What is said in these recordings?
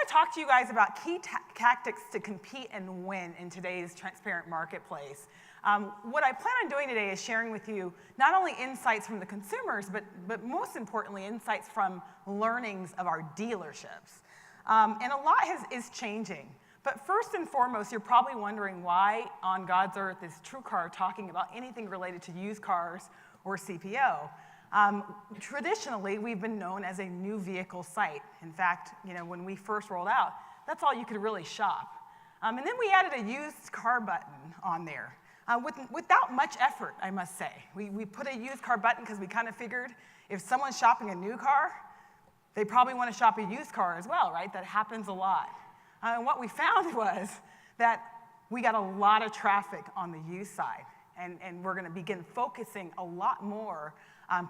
want to talk to you guys about key tactics to compete and win in today's transparent marketplace. What I plan on doing today is sharing with you not only insights from the consumers, but most importantly, insights from learnings of our dealerships. And a lot is changing. But first and foremost, you're probably wondering why on God's earth is TrueCar talking about anything related to used cars or CPO. Traditionally, we've been known as a new vehicle site. In fact, when we first rolled out, that's all you could really shop. And then we added a used car button on there without much effort, I must say. We put a used car button because we kind of figured if someone's shopping a new car, they probably want to shop a used car as well, right? That happens a lot. And what we found was that we got a lot of traffic on the used side. And we're going to begin focusing a lot more,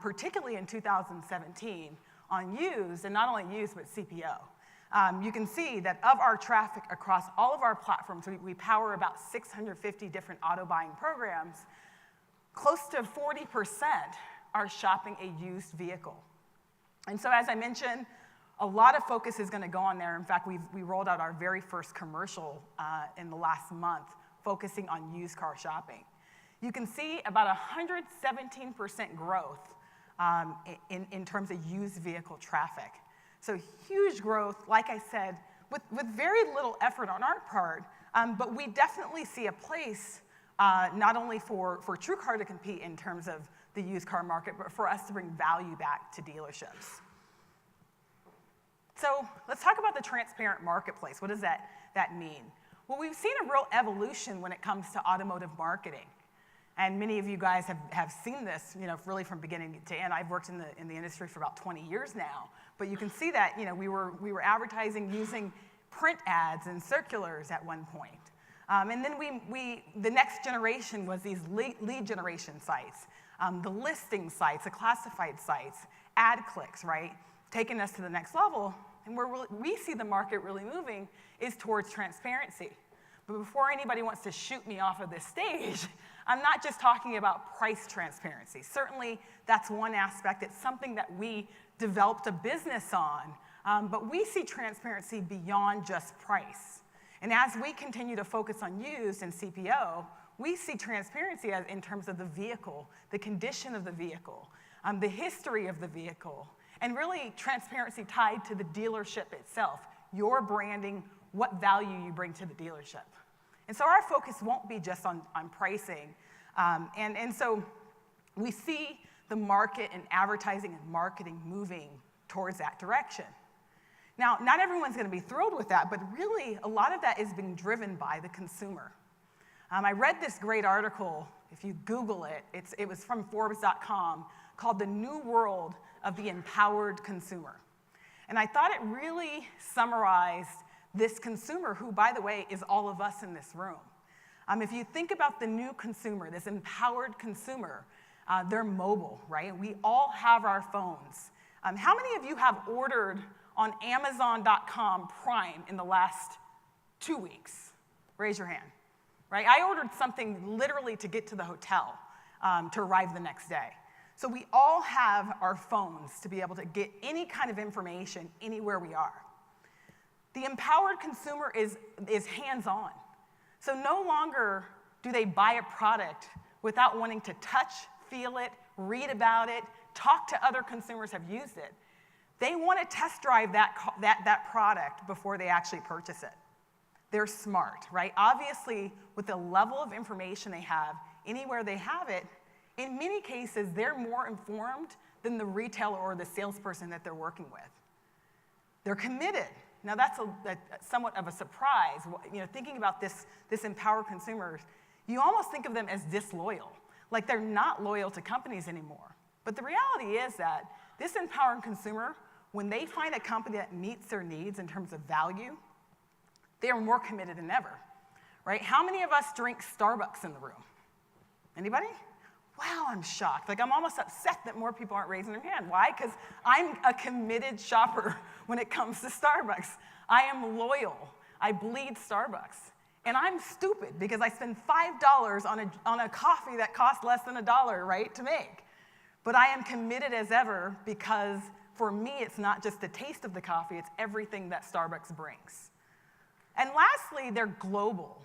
particularly in 2017, on used, and not only used, but CPO. You can see that of our traffic across all of our platforms, we power about 650 different auto buying programs. Close to 40% are shopping a used vehicle. And so as I mentioned, a lot of focus is going to go on there. In fact, we rolled out our very first commercial in the last month, focusing on used car shopping. You can see about 117% growth in terms of used vehicle traffic. So huge growth, like I said, with very little effort on our part, but we definitely see a place not only for TrueCar to compete in terms of the used car market, but for us to bring value back to dealerships. So let's talk about the transparent marketplace. What does that mean? Well, we've seen a real evolution when it comes to automotive marketing. And many of you guys have seen this, really from beginning to end. I've worked in the industry for about 20 years now. But you can see that, we were advertising using print ads and circulars at one point. And then the next generation was these lead generation sites, the listing sites, the classified sites, ad clicks, right? Taking us to the next level. And where we see the market really moving is towards transparency. But before anybody wants to shoot me off of this stage, I'm not just talking about price transparency. Certainly, that's one aspect. It's something that we developed a business on. But we see transparency beyond just price. And as we continue to focus on used and CPO, we see transparency in terms of the vehicle, the condition of the vehicle, the history of the vehicle, and really transparency tied to the dealership itself, your branding, what value you bring to the dealership. And so our focus won't be just on pricing. And so we see the market and advertising and marketing moving towards that direction. Now, not everyone's going to be thrilled with that, but really a lot of that is being driven by the consumer. I read this great article, if you Google it, it was from Forbes.com, called The New World of the Empowered Consumer. And I thought it really summarized this consumer who, by the way, is all of us in this room. If you think about the new consumer, this empowered consumer, they're mobile, right? We all have our phones. How many of you have ordered on Amazon.com Prime in the last 2 weeks? Raise your hand, right? I ordered something literally to get to the hotel to arrive the next day. So we all have our phones to be able to get any kind of information anywhere we are. The empowered consumer is hands-on. So no longer do they buy a product without wanting to touch, feel it, read about it, talk to other consumers who have used it. They want to test drive that product before they actually purchase it. They're smart, right? Obviously, with the level of information they have, anywhere they have it, in many cases, they're more informed than the retailer or the salesperson that they're working with. They're committed. Now, that's somewhat of a surprise. Thinking about this empowered consumers, you almost think of them as disloyal, like they're not loyal to companies anymore. But the reality is that this empowered consumer, when they find a company that meets their needs in terms of value, they are more committed than ever, right? How many of us drink Starbucks in the room? Anybody? Wow, I'm shocked. Like, I'm almost upset that more people aren't raising their hand. Why? Because I'm a committed shopper when it comes to Starbucks. I am loyal. I bleed Starbucks. And I'm stupid because I spend $5 on a coffee that costs less than $1, right, to make. But I am committed as ever because for me, it's not just the taste of the coffee, it's everything that Starbucks brings. And lastly, they're global.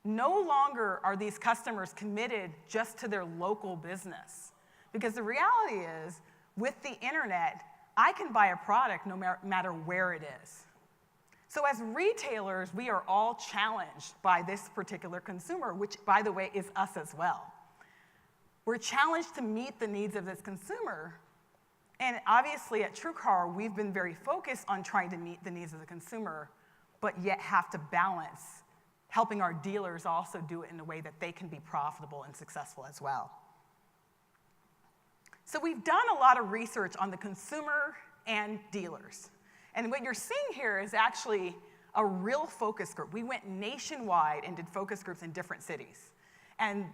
No longer are these customers committed just to their local business. Because the reality is, with the internet, I can buy a product no matter where it is. So as retailers, we are all challenged by this particular consumer, which, by the way, is us as well. We're challenged to meet the needs of this consumer. And obviously, at TrueCar, we've been very focused on trying to meet the needs of the consumer, but yet have to balance helping our dealers also do it in a way that they can be profitable and successful as well. So we've done a lot of research on the consumer and dealers. And what you're seeing here is actually a real focus group. We went nationwide and did focus groups in different cities. And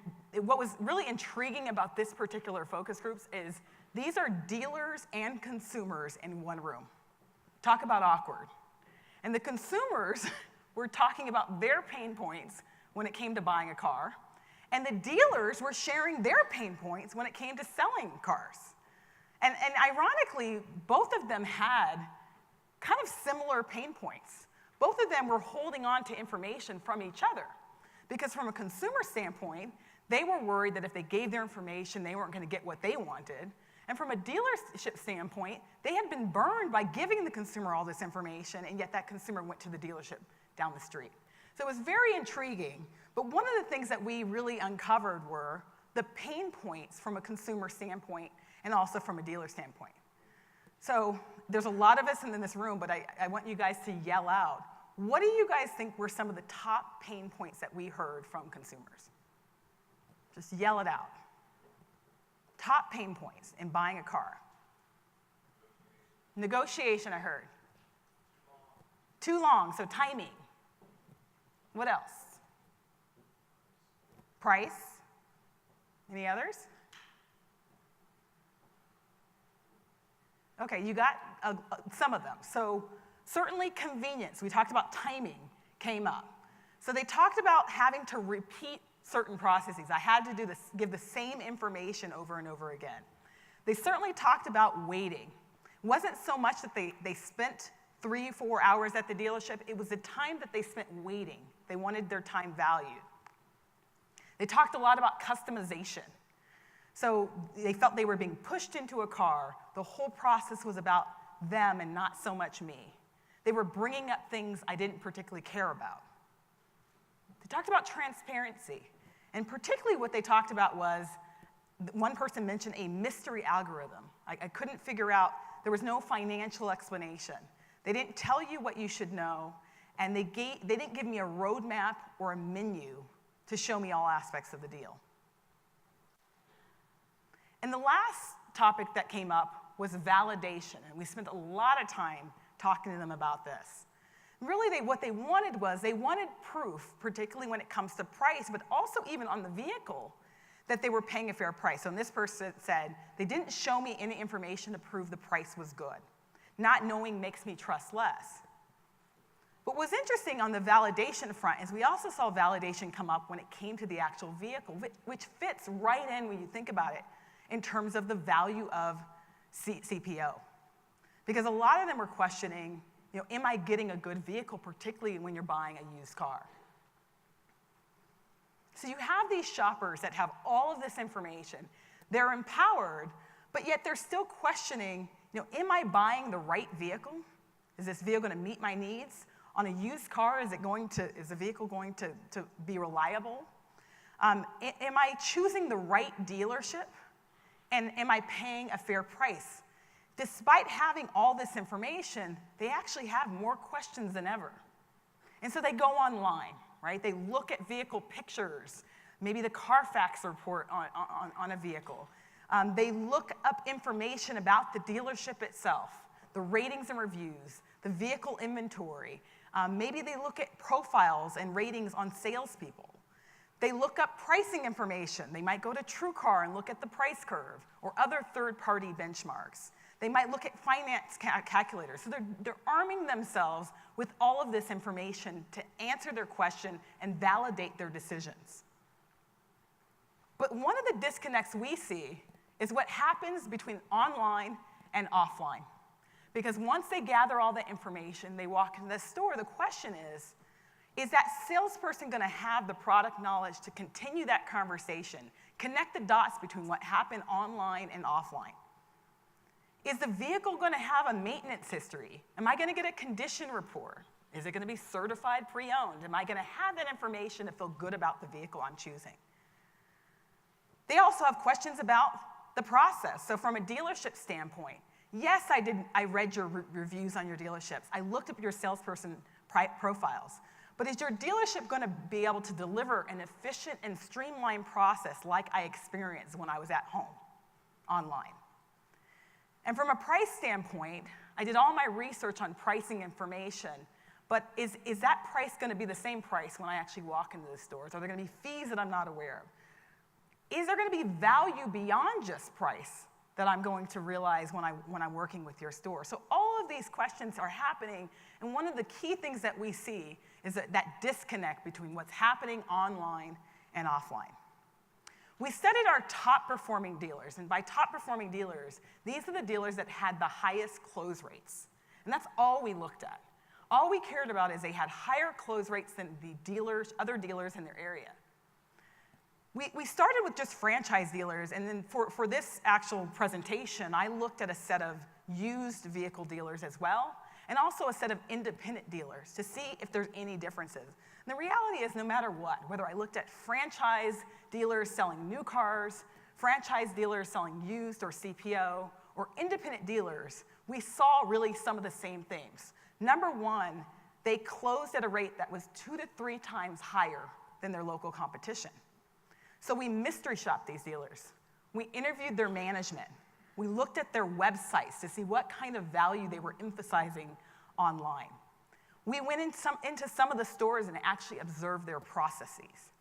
what was really intriguing about this particular focus groups is these are dealers and consumers in one room. Talk about awkward. And the consumers were talking about their pain points when it came to buying a car. And the dealers were sharing their pain points when it came to selling cars. And ironically, both of them had kind of similar pain points. Both of them were holding on to information from each other. Because from a consumer standpoint, they were worried that if they gave their information, they weren't going to get what they wanted. And from a dealership standpoint, they had been burned by giving the consumer all this information, and yet that consumer went to the dealership down the street. So it was very intriguing. But one of the things that we really uncovered were the pain points from a consumer standpoint and also from a dealer standpoint. So there's a lot of us in this room, but I want you guys to yell out, what do you guys think were some of the top pain points that we heard from consumers? Just yell it out. Top pain points in buying a car. Negotiation, I heard. Too long, so timing. What else? Price. Any others? Okay, you got some of them. So certainly convenience. We talked about timing came up. So they talked about having to repeat certain processes. I had to do this, give the same information over and over again. They certainly talked about waiting. It wasn't so much that they spent 3-4 hours at the dealership. It was the time that they spent waiting. They wanted their time valued. They talked a lot about customization. So they felt they were being pushed into a car. The whole process was about them and not so much me. They were bringing up things I didn't particularly care about. They talked about transparency. And particularly what they talked about was, one person mentioned a mystery algorithm. I couldn't figure out, there was no financial explanation. They didn't tell you what you should know, and they didn't give me a roadmap or a menu to show me all aspects of the deal. And the last topic that came up was validation, and we spent a lot of time talking to them about this. Really, what they wanted was, they wanted proof, particularly when it comes to price, but also even on the vehicle, that they were paying a fair price. So this person said, they didn't show me any information to prove the price was good. Not knowing makes me trust less. What was interesting on the validation front is we also saw validation come up when it came to the actual vehicle, which fits right in when you think about it in terms of the value of CPO. Because a lot of them were questioning, am I getting a good vehicle, particularly when you're buying a used car? So you have these shoppers that have all of this information. They're empowered, but yet they're still questioning, am I buying the right vehicle? Is this vehicle going to meet my needs? On a used car, is the vehicle going to be reliable? Am I choosing the right dealership? And am I paying a fair price? Despite having all this information, they actually have more questions than ever. And so they go online, right? They look at vehicle pictures, maybe the Carfax report on a vehicle. They look up information about the dealership itself, the ratings and reviews, the vehicle inventory. Maybe they look at profiles and ratings on salespeople. They look up pricing information. They might go to TrueCar and look at the price curve or other third-party benchmarks. They might look at finance calculators. So they're arming themselves with all of this information to answer their question and validate their decisions. But one of the disconnects we see is what happens between online and offline. Because once they gather all the information, they walk into the store, the question is that salesperson going to have the product knowledge to continue that conversation, connect the dots between what happened online and offline? Is the vehicle going to have a maintenance history? Am I going to get a condition report? Is it going to be certified pre-owned? Am I going to have that information to feel good about the vehicle I'm choosing? They also have questions about the process. So from a dealership standpoint, yes, I read your reviews on your dealerships. I looked up your salesperson profiles. But is your dealership going to be able to deliver an efficient and streamlined process like I experienced when I was at home, online? And from a price standpoint, I did all my research on pricing information, but is that price going to be the same price when I actually walk into the stores? Are there going to be fees that I'm not aware of? Is there going to be value beyond just price that I'm going to realize when I'm working with your store? So all of these questions are happening, and one of the key things that we see is that disconnect between what's happening online and offline. We studied our top performing dealers, and by top performing dealers, these are the dealers that had the highest close rates. And that's all we looked at. All we cared about is they had higher close rates than the other dealers in their area. We started with just franchise dealers, and then for this actual presentation, I looked at a set of used vehicle dealers as well, and also a set of independent dealers to see if there's any differences. And the reality is, no matter what, whether I looked at franchise dealers selling new cars, franchise dealers selling used or CPO, or independent dealers, we saw really some of the same things. Number one, they closed at a rate that was 2 to 3 times higher than their local competition. So we mystery shopped these dealers. We interviewed their management. We looked at their websites to see what kind of value they were emphasizing online. We went into some of the stores and actually observed their processes.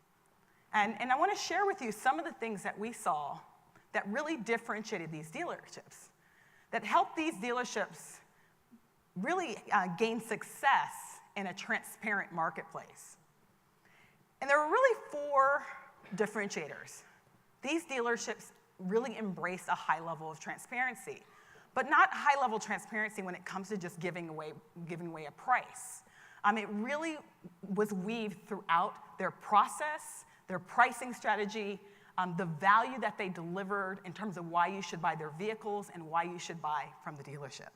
And I want to share with you some of the things that we saw that really differentiated these dealerships, that helped these dealerships really gain success in a transparent marketplace. And there were really 4 differentiators. These dealerships really embrace a high level of transparency, but not high level transparency when it comes to just giving away a price. It really was weaved throughout their process, their pricing strategy, the value that they delivered in terms of why you should buy their vehicles and why you should buy from the dealership.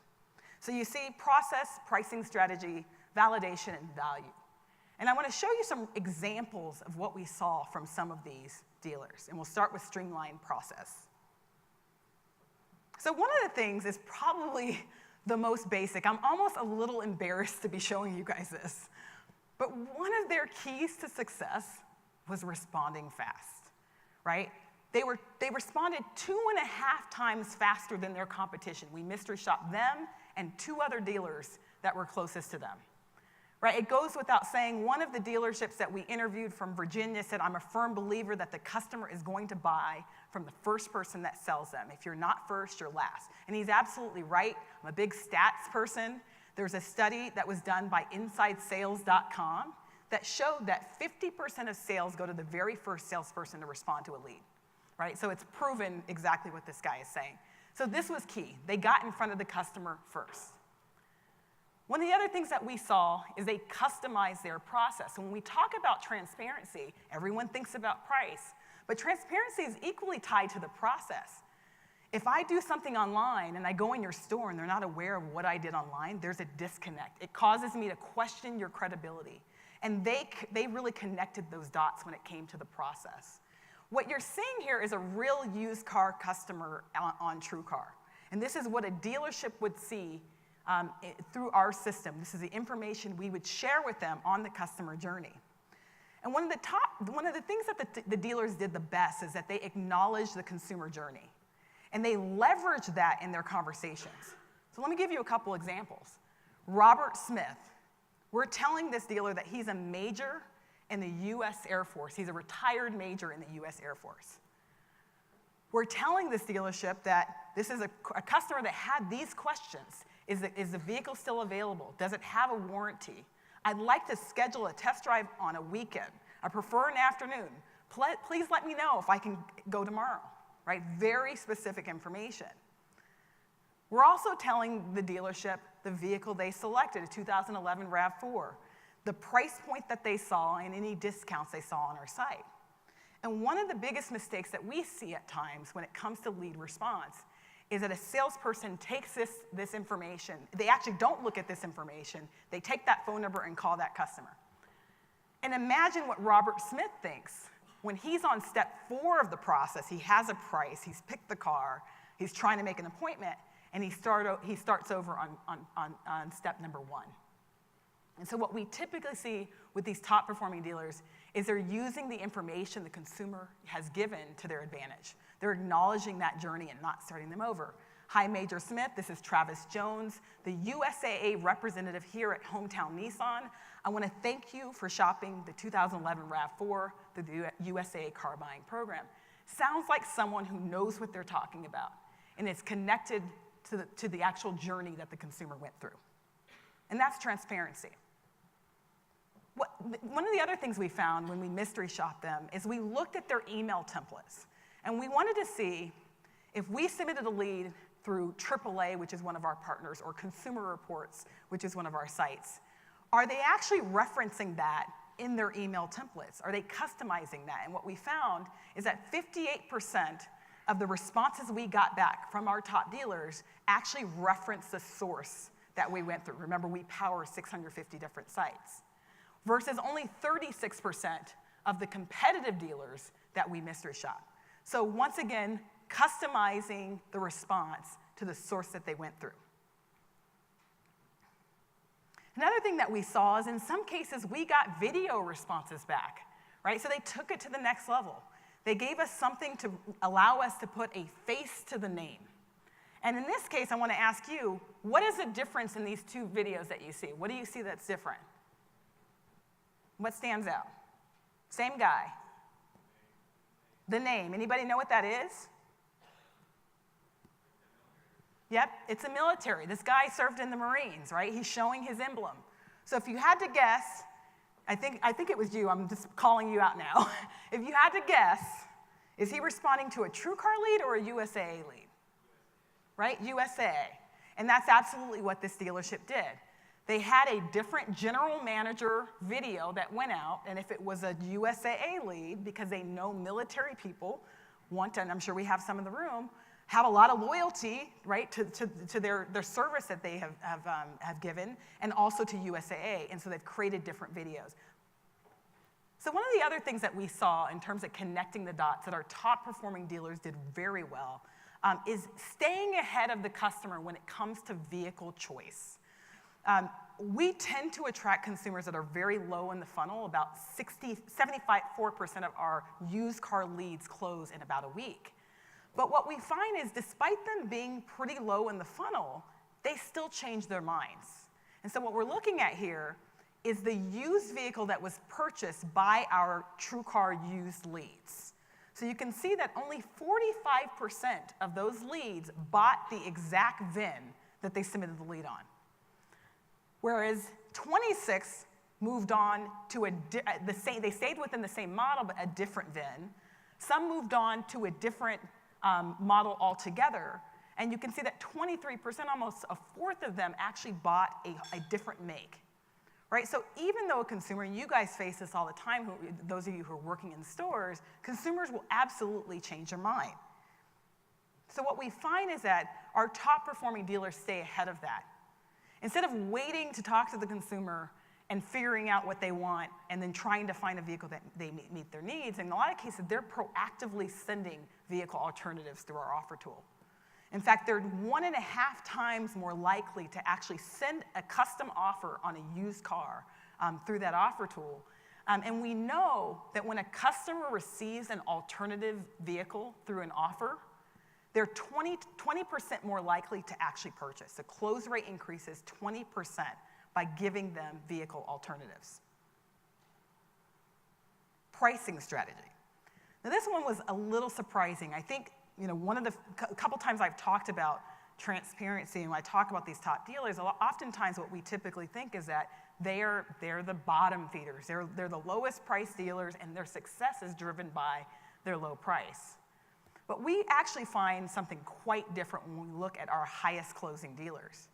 So you see process, pricing strategy, validation, and value. And I want to show you some examples of what we saw from some of these dealers. And we'll start with Streamlined Process. So one of the things is probably the most basic. I'm almost a little embarrassed to be showing you guys this. But one of their keys to success was responding fast, right? They responded 2.5 times faster than their competition. We mystery shopped them and 2 other dealers that were closest to them. Right? It goes without saying, one of the dealerships that we interviewed from Virginia said, I'm a firm believer that the customer is going to buy from the first person that sells them. If you're not first, you're last. And he's absolutely right. I'm a big stats person. There's a study that was done by InsideSales.com that showed that 50% of sales go to the very first salesperson to respond to a lead. Right? So it's proven exactly what this guy is saying. So this was key. They got in front of the customer first. One of the other things that we saw is they customized their process. When we talk about transparency, everyone thinks about price, but transparency is equally tied to the process. If I do something online and I go in your store and they're not aware of what I did online, there's a disconnect. It causes me to question your credibility. And they really connected those dots when it came to the process. What you're seeing here is a real used car customer on TrueCar. And this is what a dealership would see through our system. This is the information we would share with them on the customer journey. And one of the things that the dealers did the best is that they acknowledged the consumer journey. And they leveraged that in their conversations. So let me give you a couple examples. Robert Smith. We're telling this dealer that he's a major in the U.S. Air Force. He's a retired major in the U.S. Air Force. We're telling this dealership that this is a customer that had these questions. Is the vehicle still available? Does it have a warranty? I'd like to schedule a test drive on a weekend. I prefer an afternoon. Please let me know if I can go tomorrow, right? Very specific information. We're also telling the dealership the vehicle they selected, a 2011 RAV4, the price point that they saw, and any discounts they saw on our site. And one of the biggest mistakes that we see at times when it comes to lead response is that a salesperson takes this information. They actually don't look at this information. They take that phone number and call that customer. And imagine what Robert Smith thinks when he's on step 4 of the process. He has a price, he's picked the car, he's trying to make an appointment, and he starts over on step number 1. And so what we typically see with these top performing dealers is they're using the information the consumer has given to their advantage. They're acknowledging that journey and not starting them over. Hi, Major Smith, this is Travis Jones, the USAA representative here at Hometown Nissan. I want to thank you for shopping the 2011 RAV4 through the USAA car buying program. Sounds like someone who knows what they're talking about, and it's connected to the actual journey that the consumer went through. And that's transparency. One of the other things we found when we mystery shopped them is we looked at their email templates, and we wanted to see if we submitted a lead through AAA, which is one of our partners, or Consumer Reports, which is one of our sites, are they actually referencing that in their email templates? Are they customizing that? And what we found is that 58% of the responses we got back from our top dealers actually reference the source that we went through. Remember, we power 650 different sites, versus only 36% of the competitive dealers that we mystery shop. So once again, customizing the response to the source that they went through. Another thing that we saw is in some cases we got video responses back, right? So they took it to the next level. They gave us something to allow us to put a face to the name. And in this case, I want to ask you, what is the difference in these two videos that you see? What do you see that's different? What stands out? Same guy. The name. Anybody know what that is? Yep, it's a military. This guy served in the Marines, right? He's showing his emblem. So if you had to guess, I think it was you, I'm just calling you out now. If you had to guess, is he responding to a TrueCar lead or a USAA lead? Right, USAA. And that's absolutely what this dealership did. They had a different general manager video that went out, and if it was a USAA lead, because they know military people want to, and I'm sure we have some in the room, have a lot of loyalty, right, to their service that they have given, and also to USAA, and so they've created different videos. So one of the other things that we saw in terms of connecting the dots that our top performing dealers did very well is staying ahead of the customer when it comes to vehicle choice. We tend to attract consumers that are very low in the funnel. About 74% of our used car leads close in about a week. But what we find is despite them being pretty low in the funnel, they still change their minds. And so what we're looking at here is the used vehicle that was purchased by our TrueCar used leads. So you can see that only 45% of those leads bought the exact VIN that they submitted the lead on. Whereas 26 moved on to they stayed within the same model, but a different VIN. Some moved on to a different model altogether. And you can see that 23%, almost a fourth of them, actually bought a different make. Right? So even though a consumer, and you guys face this all the time, those of you who are working in stores, consumers will absolutely change their mind. So what we find is that our top performing dealers stay ahead of that. Instead of waiting to talk to the consumer and figuring out what they want and then trying to find a vehicle that they meet their needs, in a lot of cases, they're proactively sending vehicle alternatives through our offer tool. In fact, they're 1.5 times more likely to actually send a custom offer on a used car through that offer tool. And we know that when a customer receives an alternative vehicle through an offer, they're 20% more likely to actually purchase. The close rate increases 20% by giving them vehicle alternatives. Pricing strategy. Now this one was a little surprising. I think, a couple times I've talked about transparency and when I talk about these top dealers, oftentimes what we typically think is that they're the bottom feeders. They're the lowest price dealers and their success is driven by their low price. But we actually find something quite different when we look at our highest closing dealers.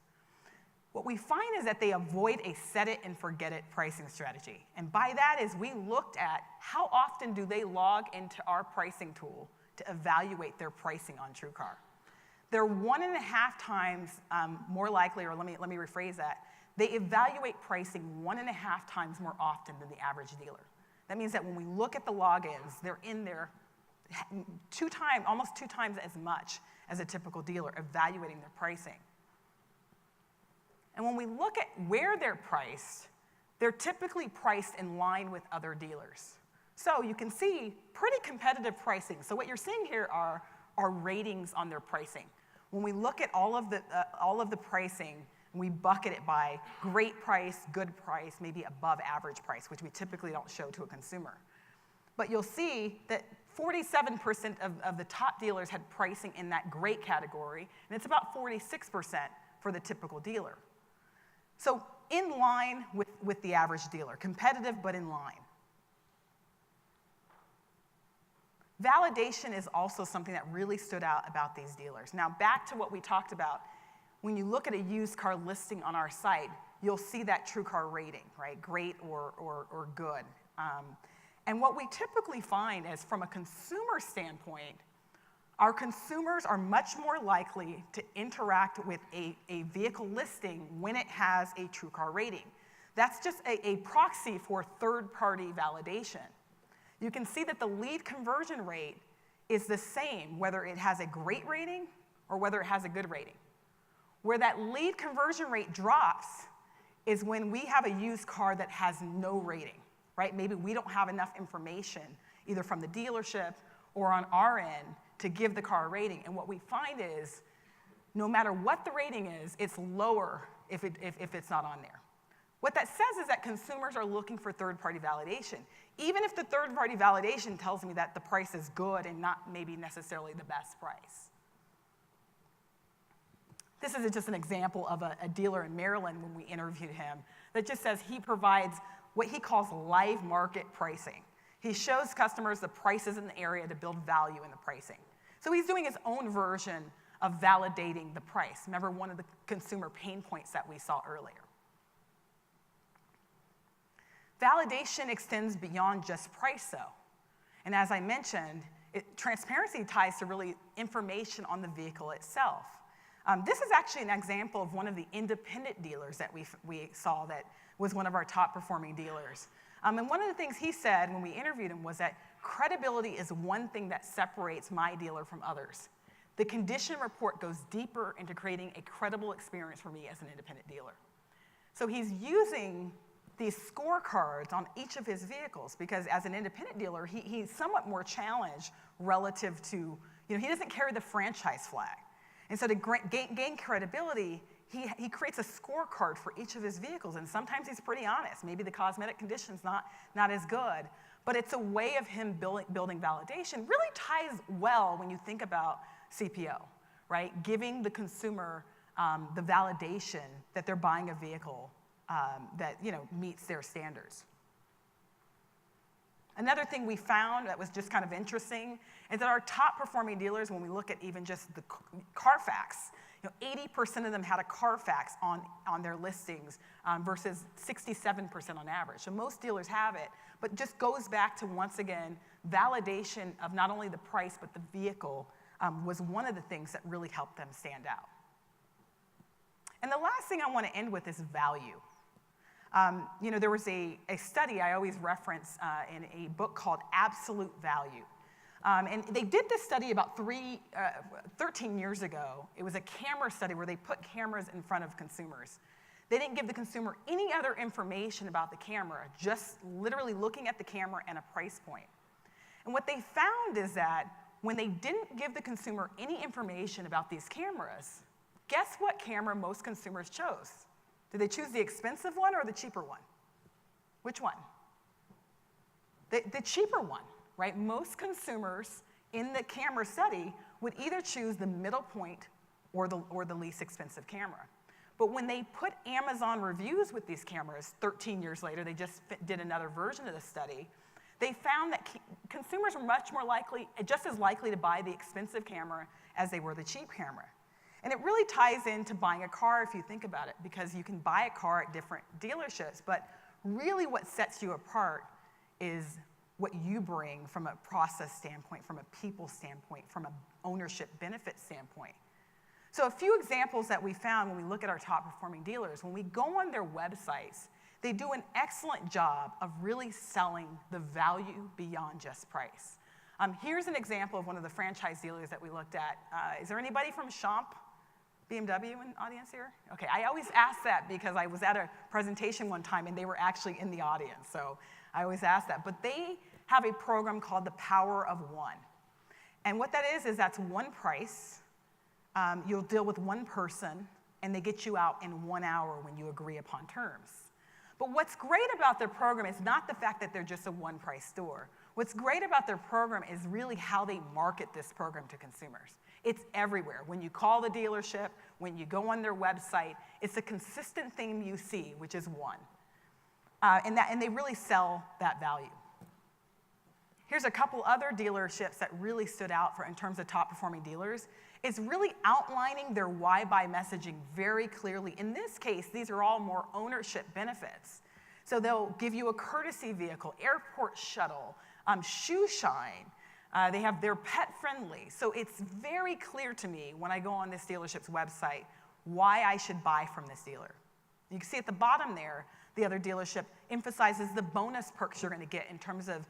What we find is that they avoid a set it and forget it pricing strategy. And by that is we looked at how often do they log into our pricing tool to evaluate their pricing on TrueCar. They're 1.5 times more likely, or let me rephrase that, they evaluate pricing 1.5 times more often than the average dealer. That means that when we look at the logins, they're in there almost 2 times as much as a typical dealer evaluating their pricing. And when we look at where they're typically priced in line with other dealers. So you can see pretty competitive pricing. So what you're seeing here are ratings on their pricing. When we look at all of the pricing, we bucket it by great price, good price, maybe above average price, which we typically don't show to a consumer. But you'll see that 47% of the top dealers had pricing in that great category, and it's about 46% for the typical dealer. So in line with the average dealer, competitive but in line. Validation is also something that really stood out about these dealers. Now back to what we talked about, when you look at a used car listing on our site, you'll see that TrueCar rating, right? Great or good. And what we typically find is from a consumer standpoint, our consumers are much more likely to interact with a vehicle listing when it has a TrueCar rating. That's just a proxy for third-party validation. You can see that the lead conversion rate is the same whether it has a great rating or whether it has a good rating. Where that lead conversion rate drops is when we have a used car that has no rating, right? Maybe we don't have enough information either from the dealership or on our end to give the car a rating. And what we find is no matter what the rating is, it's lower if it's not on there. What that says is that consumers are looking for third-party validation, even if the third-party validation tells me that the price is good and not maybe necessarily the best price. This is just an example of a dealer in Maryland when we interviewed him that just says he provides what he calls live market pricing. He shows customers the prices in the area to build value in the pricing. So he's doing his own version of validating the price. Remember one of the consumer pain points that we saw earlier. Validation extends beyond just price, though. And as I mentioned, transparency ties to really information on the vehicle itself. This is actually an example of one of the independent dealers that we saw that was one of our top performing dealers. And one of the things he said when we interviewed him was that credibility is one thing that separates my dealer from others. The condition report goes deeper into creating a credible experience for me as an independent dealer. So he's using these scorecards on each of his vehicles because as an independent dealer, he's somewhat more challenged relative to, he doesn't carry the franchise flag. And so to gain credibility, he creates a scorecard for each of his vehicles, and sometimes he's pretty honest. Maybe the cosmetic condition's not as good, but it's a way of him building validation. Really ties well when you think about CPO, right? Giving the consumer the validation that they're buying a vehicle that meets their standards. Another thing we found that was just kind of interesting is that our top performing dealers, when we look at even just the Carfax, 80% of them had a Carfax on their listings versus 67% on average. So most dealers have it, but just goes back to, once again, validation of not only the price, but the vehicle was one of the things that really helped them stand out. And the last thing I want to end with is value. There was a study I always reference in a book called Absolute Value. And they did this study about 13 years ago. It was a camera study where they put cameras in front of consumers. They didn't give the consumer any other information about the camera, just literally looking at the camera and a price point. And what they found is that when they didn't give the consumer any information about these cameras, guess what camera most consumers chose? Did they choose the expensive one or the cheaper one? Which one? The cheaper one, right? Most consumers in the camera study would either choose the middle point or the least expensive camera. But when they put Amazon reviews with these cameras 13 years later, they just did another version of the study, they found that consumers were just as likely to buy the expensive camera as they were the cheap camera. And it really ties into buying a car if you think about it, because you can buy a car at different dealerships, but really what sets you apart is what you bring from a process standpoint, from a people standpoint, from an ownership benefit standpoint. So a few examples that we found when we look at our top performing dealers, when we go on their websites, they do an excellent job of really selling the value beyond just price. Here's an example of one of the franchise dealers that we looked at. Is there anybody from Shaam BMW in the audience here? Okay, I always ask that because I was at a presentation one time and they were actually in the audience, so I always ask that. But they have a program called the Power of One. And what that is that's one price. You'll deal with one person, and they get you out in 1 hour when you agree upon terms. But what's great about their program is not the fact that they're just a one-price store. What's great about their program is really how they market this program to consumers. It's everywhere. When you call the dealership, when you go on their website, it's a consistent theme you see, which is one. And they really sell that value. Here's a couple other dealerships that really stood out in terms of top performing dealers. It's really outlining their why buy messaging very clearly. In this case, these are all more ownership benefits. So they'll give you a courtesy vehicle, airport shuttle, shoe shine. They have their pet friendly. So it's very clear to me when I go on this dealership's website why I should buy from this dealer. You can see at the bottom there, the other dealership emphasizes the bonus perks you're going to get in terms of,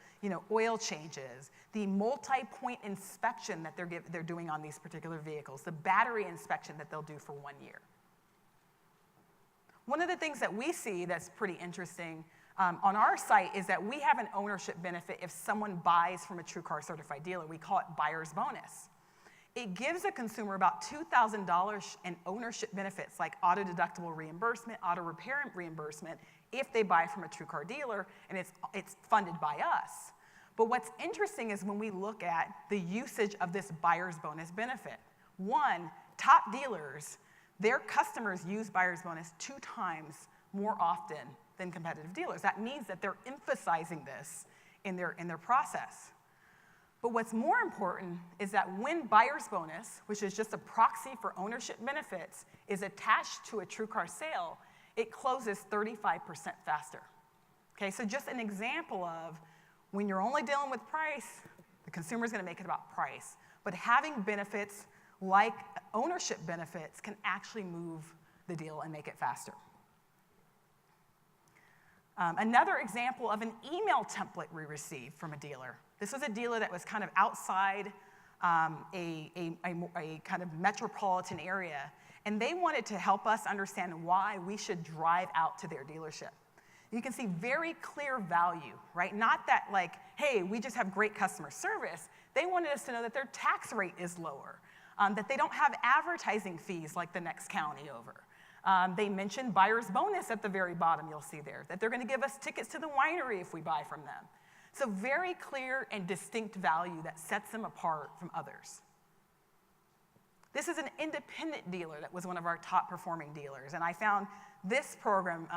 oil changes, the multi-point inspection that they're doing on these particular vehicles, the battery inspection that they'll do for 1 year. One of the things that we see that's pretty interesting on our site is that we have an ownership benefit if someone buys from a TrueCar certified dealer. We call it buyer's bonus. It gives a consumer about $2,000 in ownership benefits like auto deductible reimbursement, auto repair reimbursement, if they buy from a TrueCar dealer, and it's funded by us. But what's interesting is when we look at the usage of this buyer's bonus benefit. One, top dealers, their customers use buyer's bonus 2 times more often than competitive dealers. That means that they're emphasizing this in their process. But what's more important is that when buyer's bonus, which is just a proxy for ownership benefits, is attached to a TrueCar sale, it closes 35% faster. Okay, so just an example of when you're only dealing with price, the consumer's gonna make it about price. But having benefits like ownership benefits can actually move the deal and make it faster. Another example of an email template we received from a dealer. This was a dealer that was kind of outside a kind of metropolitan area, and they wanted to help us understand why we should drive out to their dealership. You can see very clear value, right? Not that like, hey, we just have great customer service. They wanted us to know that their tax rate is lower, that they don't have advertising fees like the next county over. They mentioned buyer's bonus at the very bottom, you'll see there, that they're gonna give us tickets to the winery if we buy from them. So very clear and distinct value that sets them apart from others. This is an independent dealer that was one of our top performing dealers, and I found this program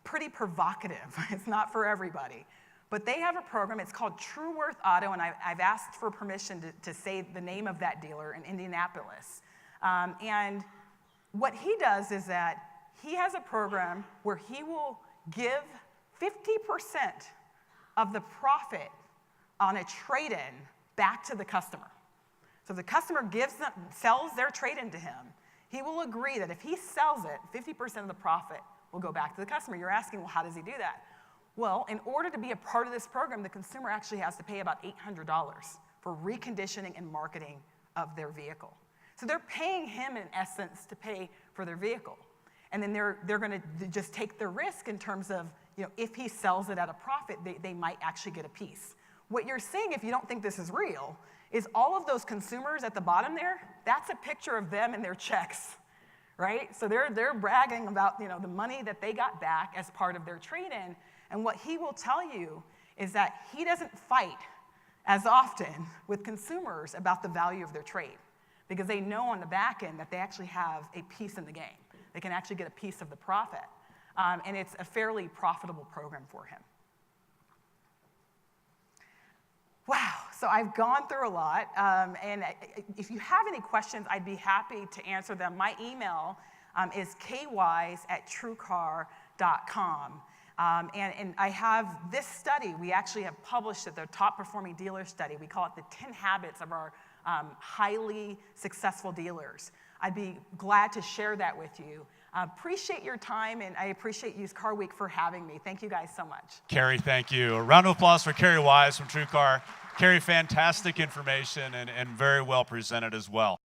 pretty provocative. It's not for everybody. But they have a program, it's called True Worth Auto, and I've asked for permission to say the name of that dealer in Indianapolis. And what he does is that he has a program where he will give 50% of the profit on a trade-in back to the customer. So if the customer sells their trade-in to him, he will agree that if he sells it, 50% of the profit will go back to the customer. You're asking, well, how does he do that? Well, in order to be a part of this program, the consumer actually has to pay about $800 for reconditioning and marketing of their vehicle. So they're paying him, in essence, to pay for their vehicle. And then they're going to just take the risk in terms of, if he sells it at a profit, they might actually get a piece. What you're seeing, if you don't think this is real, is all of those consumers at the bottom there, that's a picture of them and their checks, right? So they're bragging about, the money that they got back as part of their trade-in. And what he will tell you is that he doesn't fight as often with consumers about the value of their trade, because they know on the back end that they actually have a piece in the game. They can actually get a piece of the profit. And it's a fairly profitable program for him. Wow, so I've gone through a lot, and if you have any questions, I'd be happy to answer them. My email is kwise@TrueCarcom. And I have this study, we actually have published it, the top performing dealer study. We call it the 10 habits of our highly successful dealers. I'd be glad to share that with you. Appreciate your time, and I appreciate Used Car Week for having me. Thank you guys so much. Kerri, thank you. A round of applause for Kerri Wise from TrueCar. Kerri, fantastic information and very well presented as well.